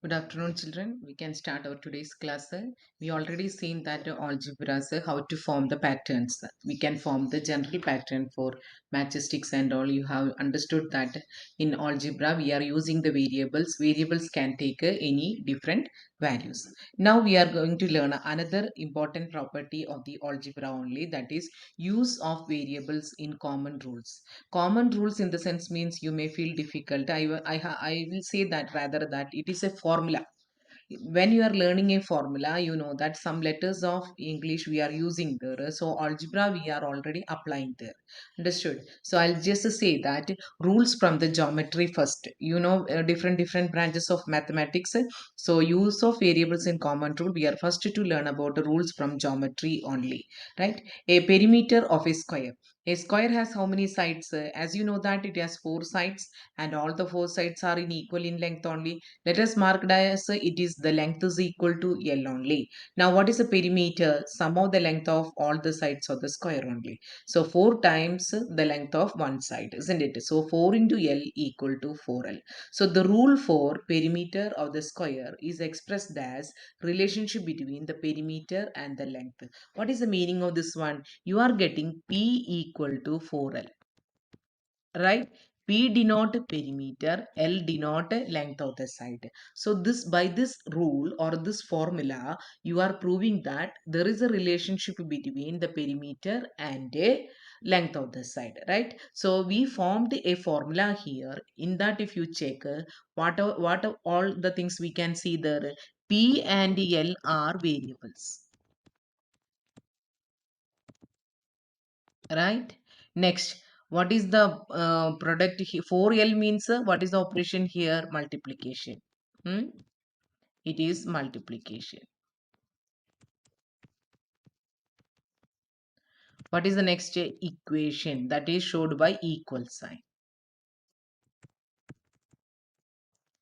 Good afternoon, children. We can start our today's class. We already seen that algebras, how to form the patterns. We can form the general pattern for matchsticks and all. You have understood that in algebra we are using the variables. Variables can take any different values. Now we are going to learn another important property of the algebra only, that is use of variables in common rules. Common rules in the sense means you may feel difficult. I will say that rather that it is a formula. When you are learning a formula, you know that some letters of English we are using there, so algebra we are already applying there. Understood? So I'll just say that rules from the geometry first. Different branches of mathematics. So use of variables in common rule, we are first to learn about the rules from geometry only, right? A perimeter of a square. A square has how many sides? As you know that it has four sides, and all the four sides are in equal in length only. Let us mark it as it is the length is equal to L only. Now what is a perimeter? Sum of the length of all the sides of the square only. So 4 times the length of one side, isn't it? So 4 into L equal to 4L. So the rule for perimeter of the square is expressed as relationship between the perimeter and the length. What is the meaning of this one? You are getting P equal to 4L, right? P denote perimeter, L denote length of the side. So this, by this rule or this formula, you are proving that there is a relationship between the perimeter and a length of the side, right? So we formed a formula here. In that, if you check what are all the things we can see there, P and L are variables, right? Next, what is the product here? 4L means what is the operation here? Multiplication. Hmm? It is multiplication. What is the next equation? That is showed by equal sign,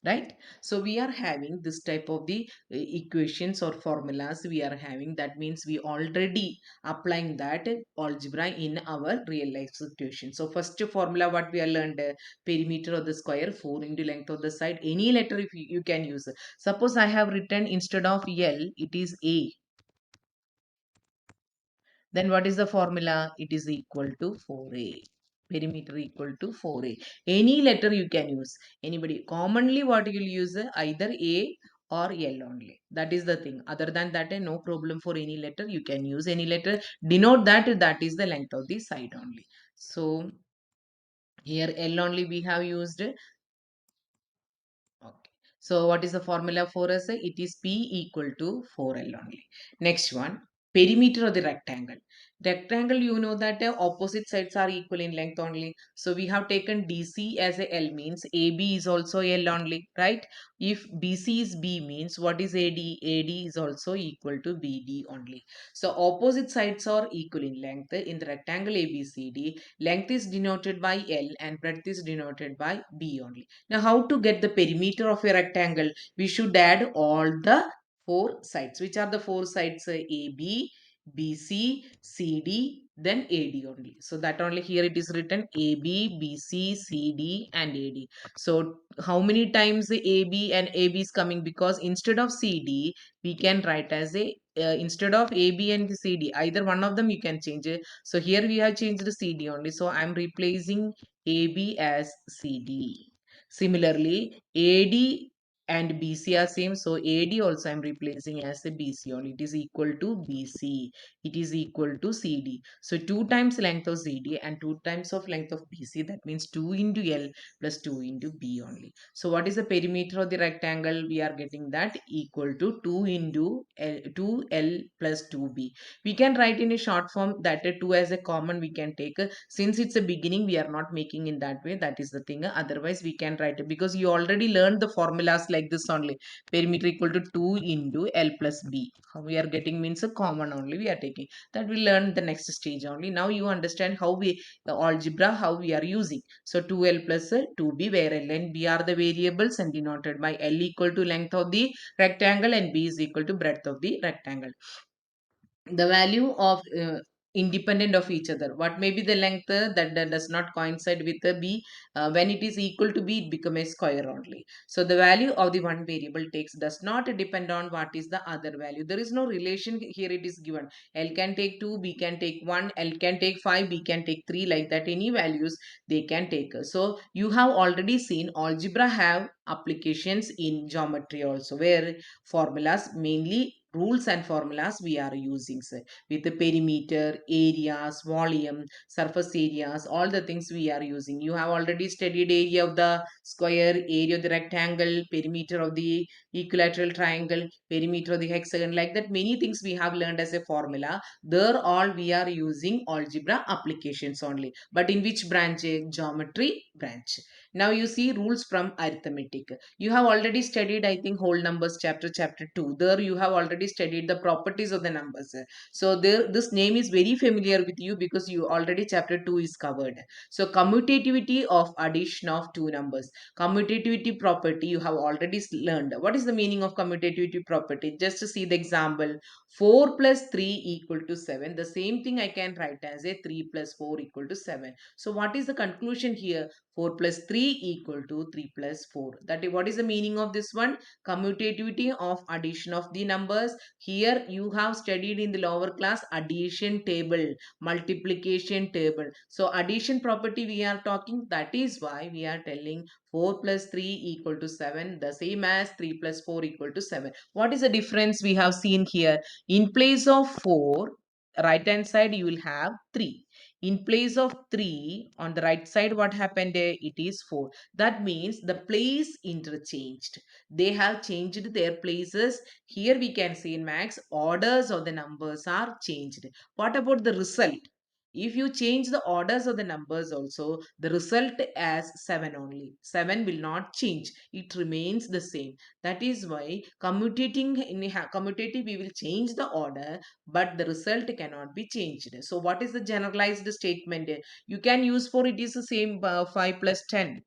right? So we are having this type of the equations or formulas we are having. That means we already applying that algebra in our real life situation. So first formula what we are learned, perimeter of the square, 4 into length of the side. Any letter if you can use. Suppose I have written instead of L it is A, then what is the formula? It is equal to 4A. Perimeter equal to 4A. Any letter you can use. Anybody. Commonly what you will use? Either A or L only. That is the thing. Other than that, no problem for any letter. You can use any letter. Denote that is the length of the side only. So here L only we have used. Okay. So what is the formula for us? It is P equal to 4L only. Next one, perimeter of the rectangle. Rectangle, you know that opposite sides are equal in length only. So we have taken DC as a L, means AB is also L only, right? If BC is B means what is AD? AD is also equal to BD only. So opposite sides are equal in length. In the rectangle ABCD, length is denoted by L and breadth is denoted by B only. Now, how to get the perimeter of a rectangle? We should add all the four sides. Which are the four sides? AB, BC, CD, then AD only. So that only here it is written AB, BC, CD and AD. So how many times the AB and AB is coming? Because instead of CD, we can write as a instead of AB and CD, either one of them you can change it. So here we have changed the CD only. So I'm replacing AB as CD. Similarly, AD and BC are same. So AD also I'm replacing as a BC only. It is equal to BC. It is equal to CD. So 2 times length of CD and 2 times of length of BC. That means 2 into L plus 2 into B only. So what is the perimeter of the rectangle? We are getting that equal to 2 into L, 2L plus 2B. We can write in a short form that 2 as a common we can take. Since it's a beginning, we are not making in that way. That is the thing. Otherwise, we can write it because you already learned the formulas like this only. Perimeter equal to 2 into L plus B. How we are getting means a common only we are taking. That we learn the next stage only. Now you understand how we, the algebra, how we are using. So 2L plus 2B, where L and B are the variables and denoted by L equal to length of the rectangle and B is equal to breadth of the rectangle. The value of independent of each other. What may be the length that does not coincide with the b, when it is equal to b, it become a square only. So the value of the one variable takes does not depend on what is the other value. There is no relation here. It is given l can take 2, b can take 1, l can take 5, b can take 3, like that any values they can take. So you have already seen algebra have applications in geometry also, where formulas, mainly rules and formulas we are using, sir, with the perimeter, areas, volume, surface areas, all the things we are using. You have already studied area of the square, area of the rectangle, perimeter of the equilateral triangle, perimeter of the hexagon, like that many things we have learned as a formula. There all we are using algebra applications only. But in which branch? Geometry branch. Now you see rules from arithmetic. You have already studied, I think, whole numbers chapter 2. There you have already studied the properties of the numbers. So there, this name is very familiar with you because you already chapter 2 is covered. So commutativity of addition of two numbers. Commutativity property you have already learned. What is the meaning of commutativity property? Just to see the example, 4 plus 3 equal to 7. The same thing I can write as a 3 plus 4 equal to 7. So what is the conclusion here? 4 plus 3 equal to 3 plus 4. That is, what is the meaning of this one? Commutativity of addition of the numbers. Here you have studied in the lower class addition table, multiplication table. So addition property we are talking, that is why we are telling 4 plus 3 equal to 7, the same as 3 plus 4 equal to 7. What is the difference we have seen here? In place of 4, right hand side you will have 3. In place of 3 on the right side, what happened there? It is 4. That means the place interchanged. They have changed their places. Here we can see in max, orders of the numbers are changed. What about the result? If you change the orders of the numbers also, the result as 7 only. 7 will not change. It remains the same. That is why commutative we will change the order, but the result cannot be changed. So what is the generalized statement? You can use for it is the same, 5 plus 10,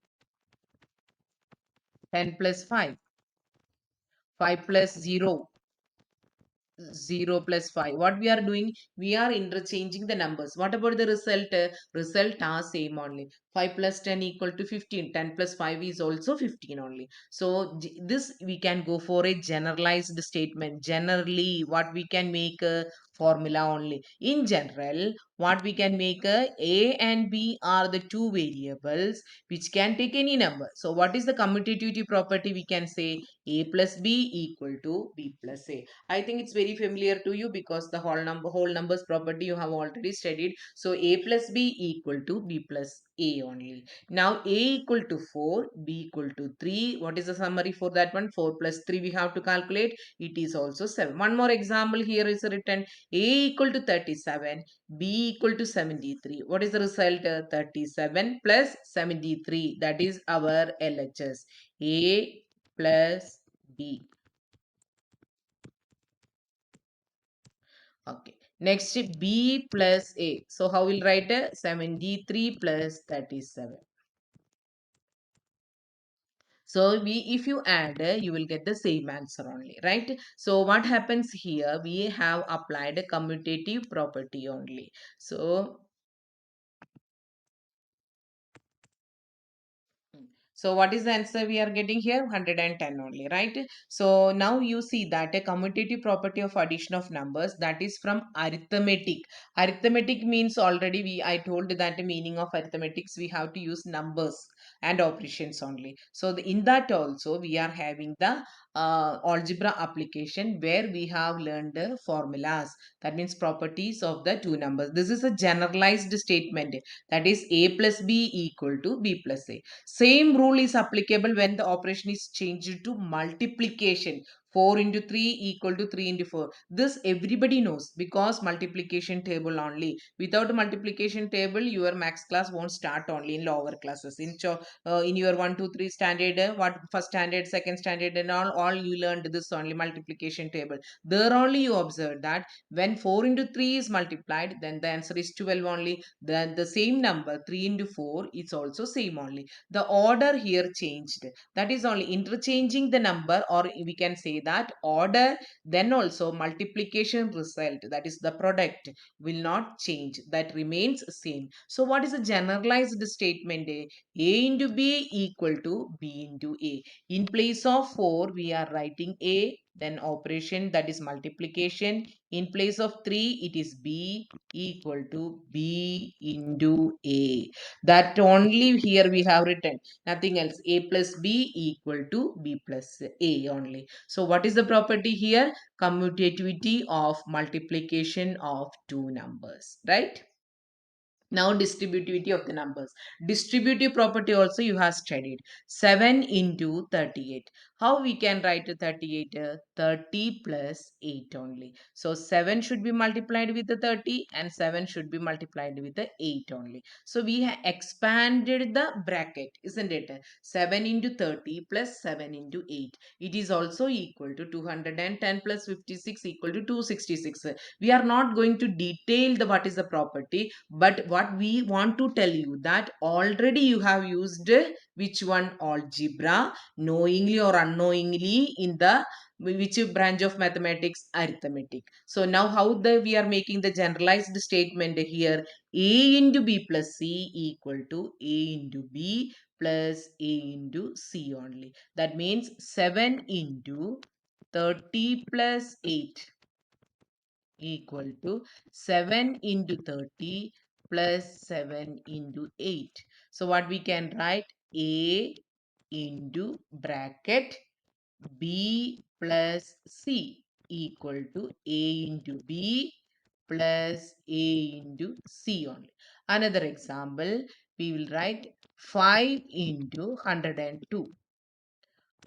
10 plus 5, 5 plus 0, 0 plus 5. What we are doing, we are interchanging the numbers. What about the result? Result are same only. 5 plus 10 equal to 15. 10 plus 5 is also 15 only. So this we can go for a generalized statement. Generally what we can make a formula only. In general, what we can make a and b are the two variables which can take any number. So what is the commutativity property? We can say a plus b equal to b plus a. I think it's very familiar to you because the whole numbers property you have already studied. So a plus b equal to b plus a only. Now a equal to 4, b equal to 3. What is the summary for that one? 4 plus 3 we have to calculate. It is also 7. One more example here is written, a equal to 37, b equal to 73. What is the result? 37 plus 73. That is our LHS. A plus b. Okay. Next, b plus a. So how we'll write it? 73 plus 37. So if you add, you will get the same answer only, right? So what happens here? We have applied a commutative property only. So So what is the answer we are getting here? 110 only, right? So now you see that a commutative property of addition of numbers, that is from arithmetic. Arithmetic means already I told that the meaning of arithmetics we have to use numbers and operations only. So in that also we are having the algebra application where we have learned the formulas. That means properties of the two numbers. This is a generalized statement, that is a plus b equal to b plus a. Same rule is applicable when the operation is changed to multiplication. 4 into 3 equal to 3 into 4. This everybody knows because multiplication table only. Without a multiplication table, your max class won't start only in lower classes. In your 1, 2, 3 standard, what first standard, second standard, and all you learned this only multiplication table. There only you observe that when 4 into 3 is multiplied, then the answer is 12 only. Then the same number 3 into 4 is also same only. The order here changed. That is only interchanging the number, or we can say say that order, then also multiplication result, that is the product, will not change, that remains same. So what is a generalized statement? A into B equal to B into A. In place of 4 we are writing A, then operation, that is multiplication. In place of 3 it is B equal to B into A. That only here we have written, nothing else. A plus B equal to B plus A only. So what is the property here? Commutativity of multiplication of two numbers, right? Now distributivity of the numbers. Distributive property also you have studied. 7 into 38. How we can write 38? 30 plus 8 only. So 7 should be multiplied with the 30 and 7 should be multiplied with the 8 only. So we have expanded the bracket, isn't it? 7 into 30 plus 7 into 8. It is also equal to 210 plus 56 equal to 266. We are not going to detail the what is the property, but what we want to tell you that already you have used which one? Algebra, knowingly or unknowingly, in the which branch of mathematics? Arithmetic. So now how the we are making the generalized statement here? A into B plus C equal to A into B plus A into C only. That means 7 into 30 plus 8 equal to 7 into 30 plus 7 into 8. So what we can write? A into bracket B plus C equal to A into B plus A into C only. Another example, we will write 5 into 102.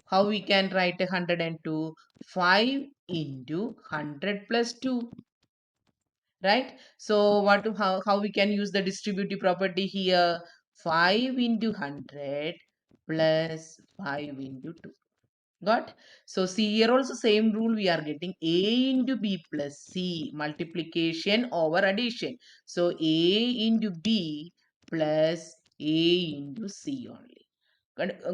How we can write 102? 5 into 100 plus 2, right? So how we can use the distributive property here? 5 into 100 plus 5 into 2. Got? So see here also same rule we are getting. A into B plus C, multiplication over addition. So A into B plus A into C only.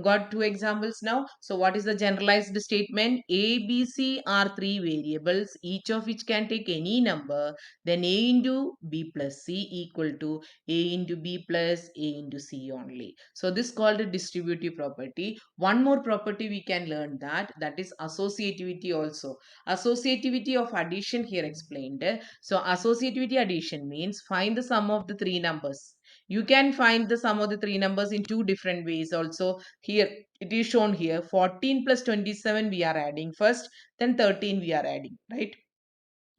Got two examples now. So what is the generalized statement? A, B, C are three variables, each of which can take any number. Then A into B plus C equal to A into B plus A into C only. So this called a distributive property. One more property we can learn, that is associativity also. Associativity of addition here explained. So associativity addition means find the sum of the three numbers. You can find the sum of the three numbers in two different ways also. Here it is shown here, 14 plus 27 we are adding first, then 13 we are adding, right?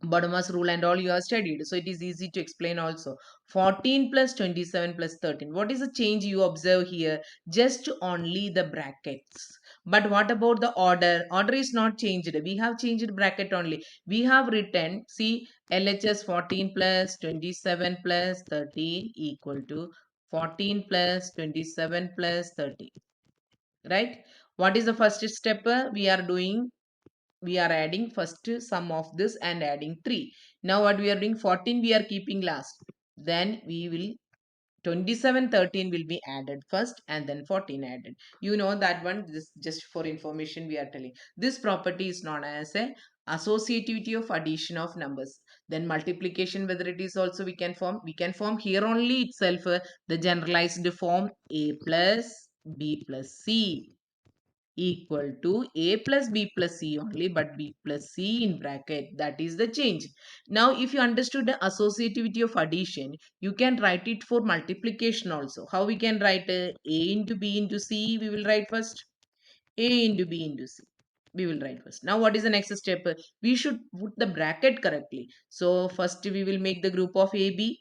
Bodemas rule and all you have studied, so it is easy to explain also. 14 plus 27 plus 13, what is the change you observe here? Just only the brackets. But what about the order is not changed, we have changed bracket only. We have written, see, LHS 14 plus 27 plus 13 equal to 14 plus 27 plus 13, right? What is the first step we are doing? We are adding first sum of this and adding 3. Now what we are doing? 14 we are keeping last. Then we will 27 13 will be added first and then 14 added. You know that one. This just for information we are telling. This property is known as a associativity of addition of numbers. Then multiplication, whether it is also we can form here only itself the generalized form A plus B plus C equal to A plus B plus C only, but B plus C in bracket. That is the change. Now, if you understood the associativity of addition, you can write it for multiplication also. How we can write A into B into C? We will write first. A into B into C. We will write first. Now, what is the next step? We should put the bracket correctly. So, first we will make the group of A, B.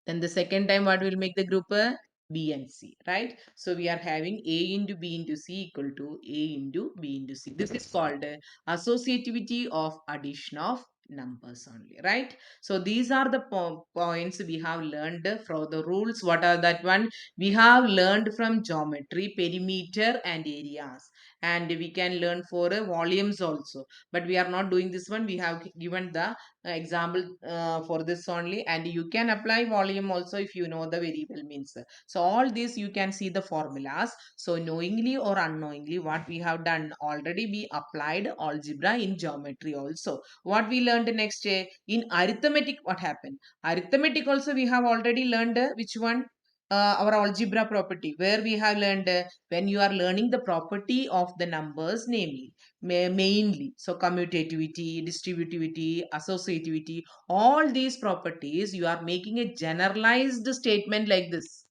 Then the second time what will make the group B and C, right? So we are having A into B into C equal to A into B into C. This is called associativity of addition of numbers only, right? So these are the points we have learned from the rules. What are that one? We have learned from geometry, perimeter and areas. and we can learn for volumes also, but we are not doing this one. We have given the example for this only, and you can apply volume also if you know the variable means. So all this you can see the formulas. So knowingly or unknowingly, what we have done already, we applied algebra in geometry also. What we learned next, in arithmetic, what happened? Arithmetic also we have already learned which one? Our algebra property, where we have learned when you are learning the property of the numbers, namely mainly, so commutativity, distributivity, associativity, all these properties, you are making a generalized statement like this.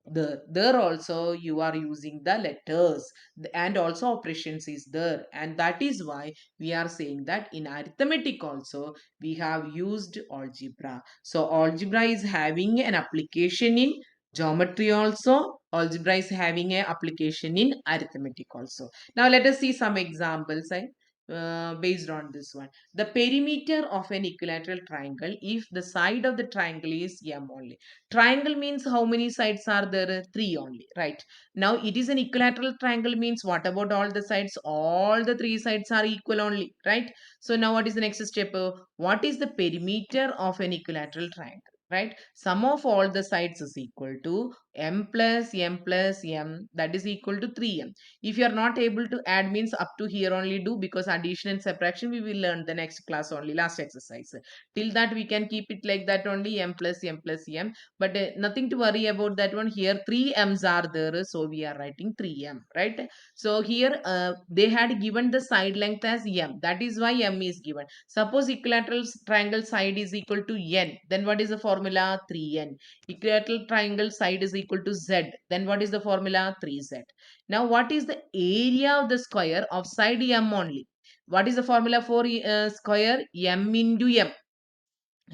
There also you are using the letters, and also operations is there, and that is why we are saying that in arithmetic also we have used algebra. So algebra is having an application in geometry also, algebra is having an application in arithmetic also. Now let us see some examples based on this one. The perimeter of an equilateral triangle, if the side of the triangle is m only. Triangle means how many sides are there? Three only, right? Now it is an equilateral triangle means what about all the sides? All the three sides are equal only, right? So now what is the next step? What is the perimeter of an equilateral triangle? Right? Sum of all the sides is equal to m plus m plus m, that is equal to 3m. If you are not able to add means up to here only do, because addition and subtraction we will learn the next class only, last exercise. Till that we can keep it like that only, m plus m plus m, but nothing to worry about that one. Here 3 m's are there, so we are writing 3m, right? So here they had given the side length as m, that is why m is given. Suppose equilateral triangle side is equal to n, then what is the formula? 3n. Equilateral triangle side is equal to z, then what is the formula? 3z. Now what is the area of the square of side m only? What is the formula for square? M into m,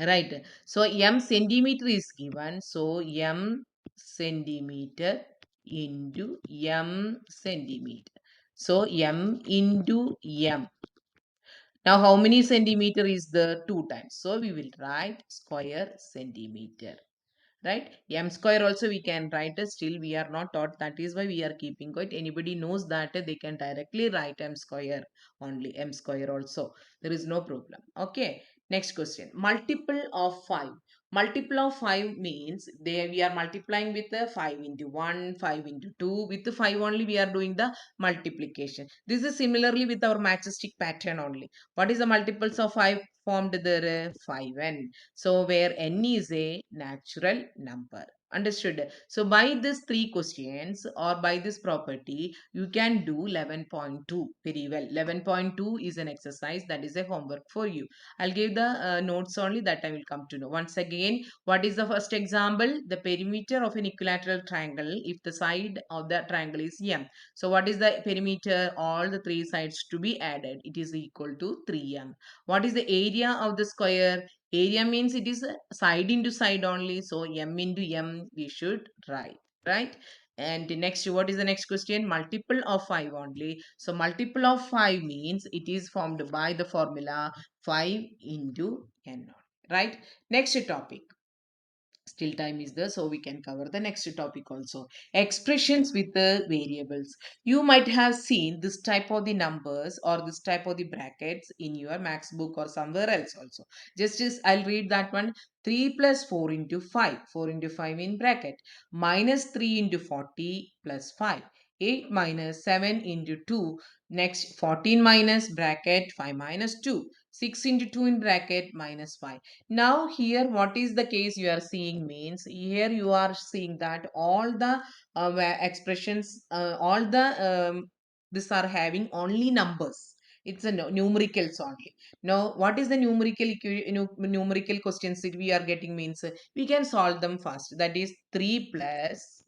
right? So m centimeter is given, so m centimeter into m centimeter, so m into m. Now how many centimeter is the? 2 times, so we will write square centimeter, right? M square also we can write, still we are not taught, that is why we are keeping quiet. Anybody knows that they can directly write m square only, m square also, there is no problem. Okay, next question. Multiple of 5. Multiple of 5 means they we are multiplying with the 5 into 1, 5 into 2, with the 5 only we are doing the multiplication. This is similarly with our matchstick pattern only. What is the multiples of 5 formed there? 5n. So where n is a natural number. Understood? So by these three questions or by this property, you can do 11.2 very well. 11.2 is an exercise, that is a homework for you. I'll give the notes only, that I will come to know. Once again, what is the first example? The perimeter of an equilateral triangle, if the side of the triangle is m. So what is the perimeter? All the three sides to be added. It is equal to 3m. What is the area of the square? Area means it is side into side only, so m into m we should write, right? And next, what is the next question? Multiple of 5 only. So multiple of 5 means it is formed by the formula 5 into n, right? Next topic. Still time is there, so we can cover the next topic also. Expressions with the variables. You might have seen this type of the numbers or this type of the brackets in your max book or somewhere else also. Just I'll read that one. 3 plus 4 into 5, 4 into 5 in bracket, minus 3 into 40 plus 5, 8 minus 7 into 2, next 14 minus bracket 5 minus 2, 6 into 2 in bracket minus 5. Now here what is the case you are seeing means, here you are seeing that all the expressions, all the this are having only numbers. It's a numericals only. Now what is the numerical questions that we are getting means, we can solve them fast. That is 3 plus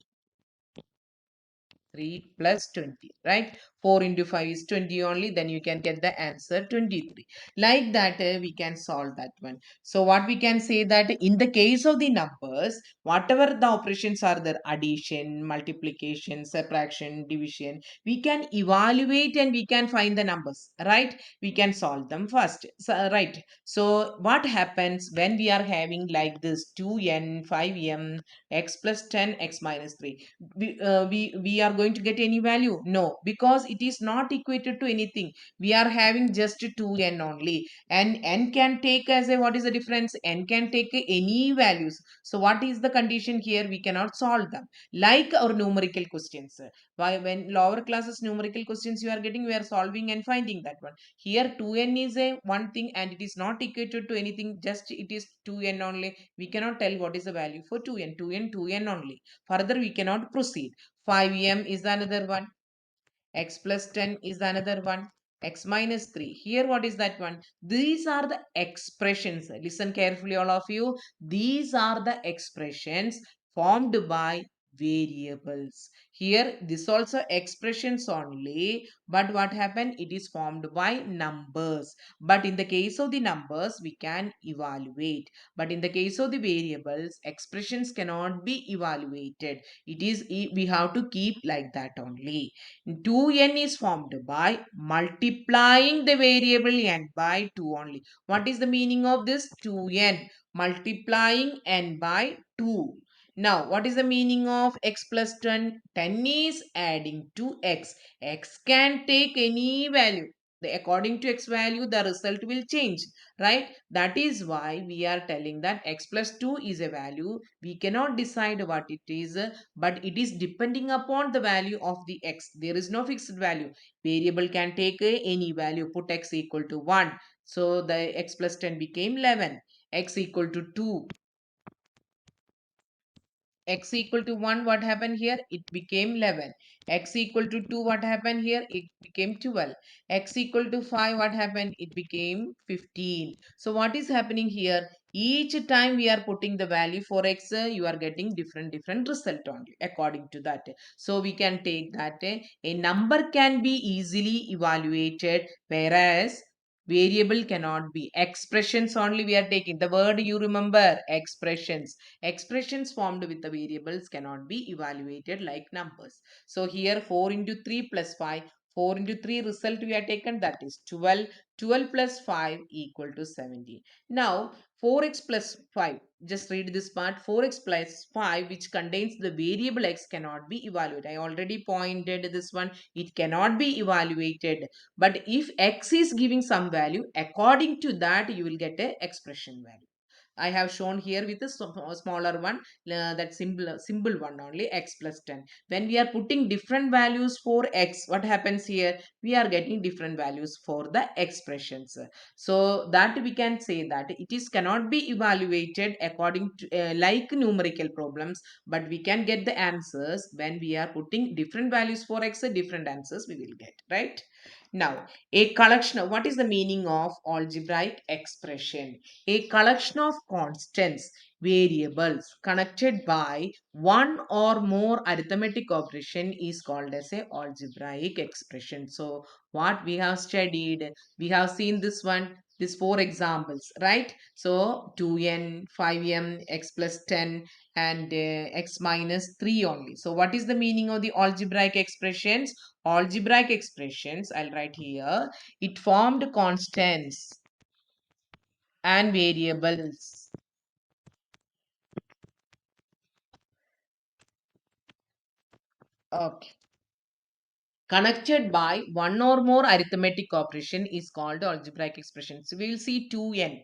3 plus 20, right? 4 into 5 is 20 only, then you can get the answer 23. Like that, we can solve that one. So what we can say that in the case of the numbers, whatever the operations are there, addition, multiplication, subtraction, division, we can evaluate and we can find the numbers, right? We can solve them first, so, right? So what happens when we are having like this 2n, 5m, x plus 10, x minus 3? We are going to get any value? No, because it is not equated to anything. We are having just 2n only, and n can take as a, what is the difference, n can take any values. So what is the condition here? We cannot solve them like our numerical questions. Why, when lower classes numerical questions you are getting, we are solving and finding that one. Here 2n is a one thing and it is not equated to anything, just it is 2n only. We cannot tell what is the value for 2n. 2n only. Further we cannot proceed. 5m is another one, x plus 10 is another one, x minus 3. Here what is that one? These are the expressions. Listen carefully all of you. These are the expressions formed by variables. Here this also expressions only, but what happened, it is formed by numbers. But in the case of the numbers we can evaluate, but in the case of the variables expressions cannot be evaluated. It is, we have to keep like that only. 2n is formed by multiplying the variable n by 2 only. What is the meaning of this? 2n multiplying n by 2. Now, what is the meaning of x plus 10? 10 is adding to x. X can take any value. According to x value, the result will change, right? That is why we are telling that x plus 2 is a value. We cannot decide what it is, but it is depending upon the value of the x. There is no fixed value. Variable can take any value. Put x equal to 1. So the x plus 10 became 11. X equal to 2. X equal to 1, what happened here? It became 11. X equal to 2, what happened here? It became 12. X equal to 5, what happened? It became 15. So what is happening here? Each time we are putting the value for x, you are getting different result only according to that. So we can take that a number can be easily evaluated, whereas variable cannot be. Expressions only we are taking. The word you remember, expressions. Expressions formed with the variables cannot be evaluated like numbers. So here 4 into 3 plus 5. 4 into 3 result we have taken, that is 12. 12 plus 5 equal to 17. Now 4x plus 5. Just read this part. 4x plus 5 which contains the variable x cannot be evaluated. I already pointed this one. It cannot be evaluated. But if x is giving some value, according to that you will get a expression value. I have shown here with a smaller one, that symbol one only, x plus 10. When we are putting different values for x, what happens here? We are getting different values for the expressions. So that we can say that it is cannot be evaluated according to like numerical problems, but we can get the answers when we are putting different values for x, different answers we will get, right? Now, a collection of, what is the meaning of algebraic expression? A collection of constants, variables connected by one or more arithmetic operation is called as a algebraic expression. So what we have studied, we have seen this one, these four examples, right? So 2n, 5m, x plus 10 and x minus 3 only. So what is the meaning of the algebraic expressions? Algebraic expressions, I'll write here, it formed constants and variables. Okay. Connected by one or more arithmetic operation is called algebraic expression. So we will see 2n.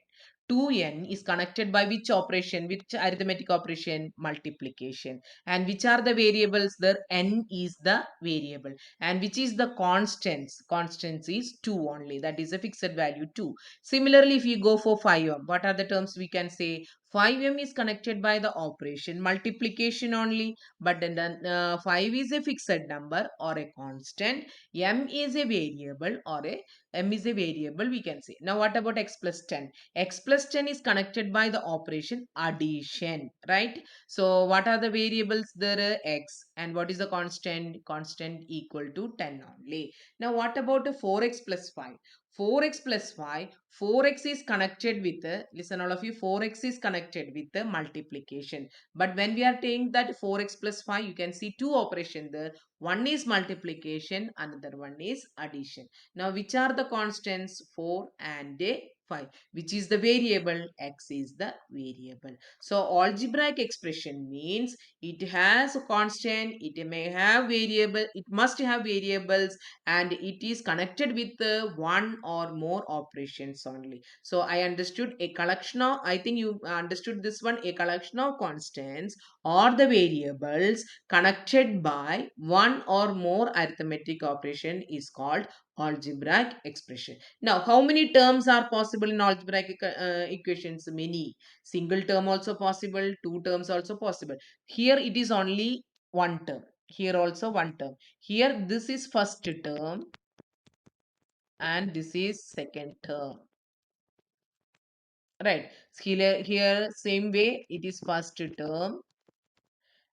2n is connected by which operation, which arithmetic operation? Multiplication. And which are the variables there? N is the variable. And which is the constants? Constants is 2 only. That is a fixed value 2. Similarly, if you go for 5m, what are the terms we can say? 5m is connected by the operation multiplication only, but then 5 is a fixed number or a constant, m is a variable or a m is a variable we can say. Now what about x plus 10? X plus 10 is connected by the operation addition, right? So what are the variables there? X, and what is the constant? Constant equal to 10 only. Now what about a 4x plus 5? 4x plus 5, 4x is connected with, listen all of you, 4x is connected with the multiplication. But when we are taking that 4x plus 5, you can see two operations there. One is multiplication, another one is addition. Now which are the constants? 4 and 5, which is the variable. X is the variable. So algebraic expression means it has a constant, it may have variable, it must have variables, and it is connected with one or more operations only. So I understood a collection of, I think you understood this one, a collection of constants or the variables connected by one or more arithmetic operation is called algebraic expression. Now, how many terms are possible in algebraic equations? Many. Single term also possible, two terms also possible. Here it is only one term. Here also one term. Here this is first term and this is second term. Right. Here same way it is first term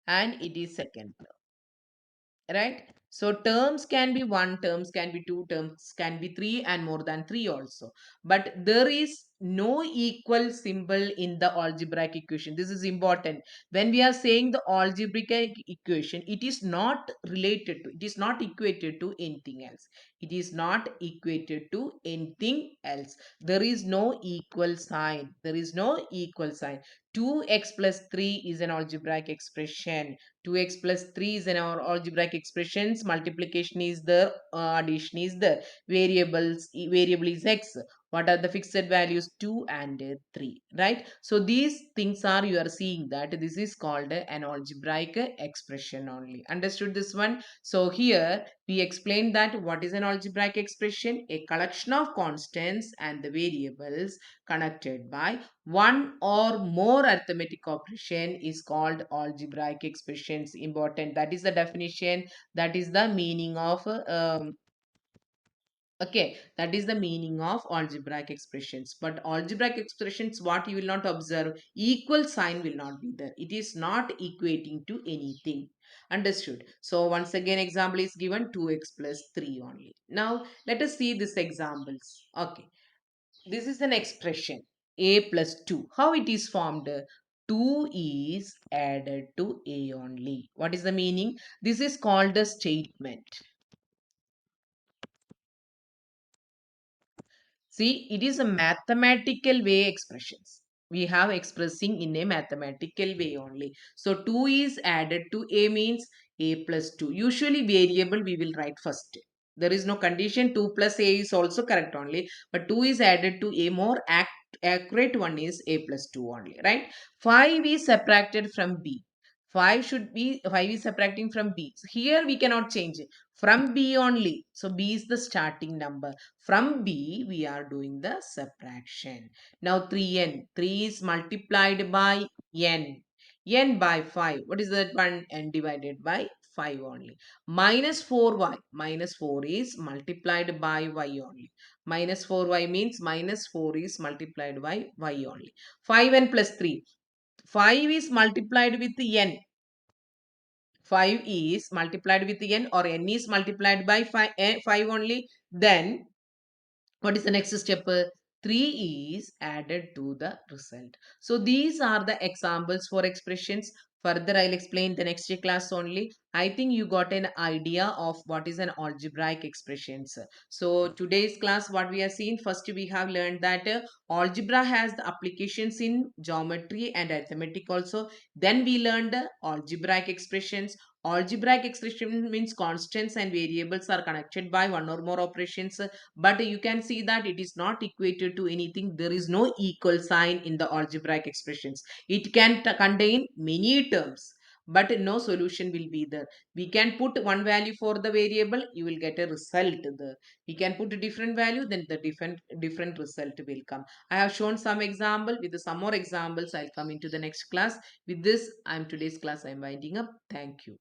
and it is second term. Right. So terms can be one, terms can be two, terms can be three and more than three also. But there is no equal symbol in the algebraic equation. This is important. When we are saying the algebraic equation, it is not related to, it is not equated to anything else. It is not equated to anything else. There is no equal sign. There is no equal sign. 2x plus 3 is an algebraic expression. 2x plus 3 is in our algebraic expressions. Multiplication is there, addition is there. Variable is x. What are the fixed values? 2 and 3, right? So these things are, you are seeing that this is called an algebraic expression only. Understood this one? So here we explained that what is an algebraic expression? A collection of constants and the variables connected by one or more arithmetic operation is called algebraic expressions. Important. That is the definition. That is the meaning of okay, that is the meaning of algebraic expressions. But algebraic expressions, what you will not observe, equal sign will not be there. It is not equating to anything. Understood? So once again, example is given 2x plus 3 only. Now let us see these examples. Okay, this is an expression a plus 2. How it is formed? 2 is added to a only. What is the meaning? This is called a statement. See, it is a mathematical way expressions. We have expressing in a mathematical way only. So 2 is added to a means a plus 2. Usually variable we will write first. There is no condition. 2 plus a is also correct only. But 2 is added to a, more accurate one is a plus 2 only. Right? 5 is subtracted from b. 5 is subtracting from b. So here we cannot change it. From b only. So b is the starting number. From b, we are doing the subtraction. Now 3n. 3 is multiplied by n. n by 5. What is that one? N divided by 5 only. Minus 4y. Minus 4 is multiplied by y only. Minus 4y means minus 4 is multiplied by y only. 5n plus 3. 5 is multiplied with n. 5 is multiplied with n, or n is multiplied by 5, 5 only. Then what is the next step? 3 is added to the result. So these are the examples for expressions. Further, I'll explain the next class only. I think you got an idea of what is an algebraic expressions. So today's class, what we have seen, first we have learned that algebra has the applications in geometry and arithmetic also. Then we learned algebraic expressions. Algebraic expression means constants and variables are connected by one or more operations, but you can see that it is not equated to anything. There is no equal sign in the algebraic expressions. It can contain many terms, but no solution will be there. We can put one value for the variable, you will get a result there. We can put a different value, then the different result will come. I have shown some example. With some more examples, I'll come into the next class. With this, I'm today's class I'm winding up. Thank you.